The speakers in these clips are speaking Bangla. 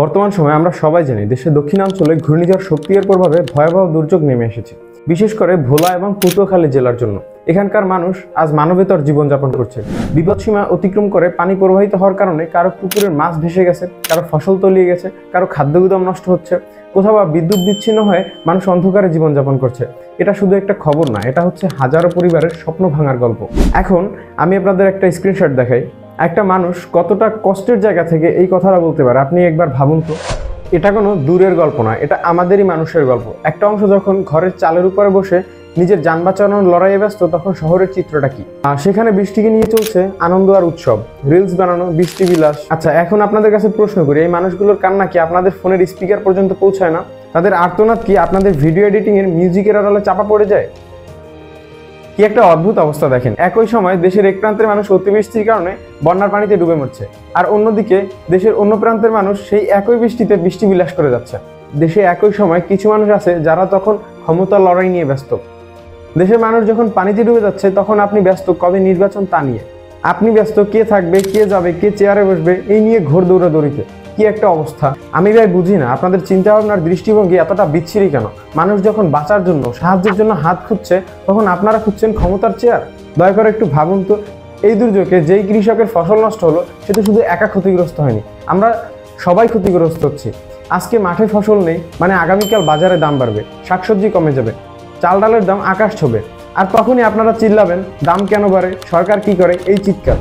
বর্তমান সময়ে আমরা সবাই জানি দেশের দক্ষিণাঞ্চলে ঘূর্ণিঝড় শক্তির প্রভাবে ভয়াবহ দুর্যোগ নেমে এসেছে, বিশেষ করে ভোলা এবং পটুয়াখালী জেলার জন্য। এখানকার মানুষ আজ মানবেতর জীবনযাপন করছে। বিপদসীমা অতিক্রম করে পানি প্রবাহিত হওয়ার কারণে কারো পুকুরের মাছ ভেসে গেছে, কারো ফসল তলিয়ে গেছে, কারো খাদ্যগুদাম নষ্ট হচ্ছে, কোথাও বা বিদ্যুৎ বিচ্ছিন্ন হয়ে মানুষ অন্ধকারে জীবনযাপন করছে। এটা শুধু একটা খবর না, এটা হচ্ছে হাজারো পরিবারের স্বপ্ন ভাঙার গল্প। এখন আমি আপনাদের একটা স্ক্রিনশট দেখাই। একটা মানুষ কতটা কষ্টের জায়গা থেকে এই কথাটা বলতে পারে, আপনি একবার ভাবুন তো। এটা কোনো দূরের গল্প না, এটা আমাদেরই মানুষের গল্প। একটা অংশ যখন ঘরের চালের উপরে বসে নিজের যান বাঁচানোর লড়াইয়ে ব্যস্ত, তখন শহরের চিত্রটা কি? সেখানে বৃষ্টিকে নিয়ে চলছে আনন্দ আর উৎসব, রিলস বানানো, বৃষ্টি বিলাস। আচ্ছা, এখন আপনাদের কাছে প্রশ্ন করি, এই মানুষগুলোর কান্না কি আপনাদের ফোনের স্পিকার পর্যন্ত পৌঁছায় না? তাদের আর্তনাদ কি আপনাদের ভিডিও এডিটিং এর মিউজিকের আড়ালে চাপা পড়ে যায়? কি একটা অদ্ভুত অবস্থা দেখেন। একই সময় দেশের এক প্রান্তের মানুষ অতিবৃষ্টির কারণে বন্যার পানিতে ডুবে মরছে, আর অন্যদিকে দেশের অন্য প্রান্তের মানুষ সেই একই বৃষ্টিতে বৃষ্টি বিলাস করে যাচ্ছে। দেশে একই সময় কিছু মানুষ আছে যারা তখন ক্ষমতার লড়াই নিয়ে ব্যস্ত। দেশের মানুষ যখন পানিতে ডুবে যাচ্ছে, তখন আপনি ব্যস্ত কবে নির্বাচন তা নিয়ে। আপনি ব্যস্ত কে থাকবে, কে যাবে, কে চেয়ারে বসবে এই নিয়ে ঘোর দৌড়াদৌড়িতে। কি একটা অবস্থা! আমি ভাই বুঝি না আপনাদের চিন্তা ভাবনার দৃষ্টিভঙ্গি এতটা বিচ্ছিরি কেন? মানুষ যখন বাঁচার জন্য, সাহায্যের জন্য হাত খুঁজছে, তখন আপনারা খুঁজছেন ক্ষমতার চেয়ার। দয়া করে একটু ভাবুন তো, এই দুর্যোগে যেই কৃষকের ফসল নষ্ট হলো, সে তো শুধু একা ক্ষতিগ্রস্ত হয়নি, আমরা সবাই ক্ষতিগ্রস্ত হচ্ছি। আজকে মাঠে ফসল নেই মানে আগামীকাল বাজারে দাম বাড়বে, শাকসবজি কমে যাবে, চাল ডালের দাম আকাশ ছোঁবে, আর তখনই আপনারা চিল্লাবেন দাম কেন বাড়ে, সরকার কি করে, এই চিৎকার।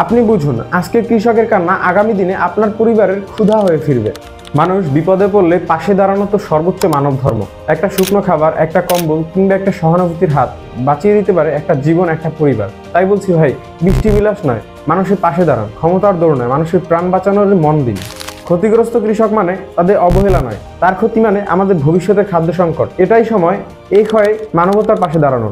আপনি বুঝুন, আজকের কৃষকের কান্না আগামী দিনে আপনার পরিবারের ক্ষুধা হয়ে ফিরবে। মানুষ বিপদে পড়লে পাশে দাঁড়ানো তো সর্বোচ্চ মানব ধর্ম। একটা শুকনো খাবার, একটা কম্বল কিংবা একটা সহানুভূতির হাত বাঁচিয়ে দিতে পারে একটা জীবন, একটা পরিবার। তাই বলছি ভাই, বৃষ্টি বিলাস নয়, মানুষের পাশে দাঁড়ান। ক্ষমতার দৌড় নয়, মানুষের প্রাণ বাঁচানোর মন দিন। ক্ষতিগ্রস্ত কৃষক মানে তাদের অবহেলা নয়, তার ক্ষতি মানে আমাদের ভবিষ্যতের খাদ্য সংকট। এটাই সময় এই ক্ষয়ে মানবতার পাশে দাঁড়ানো।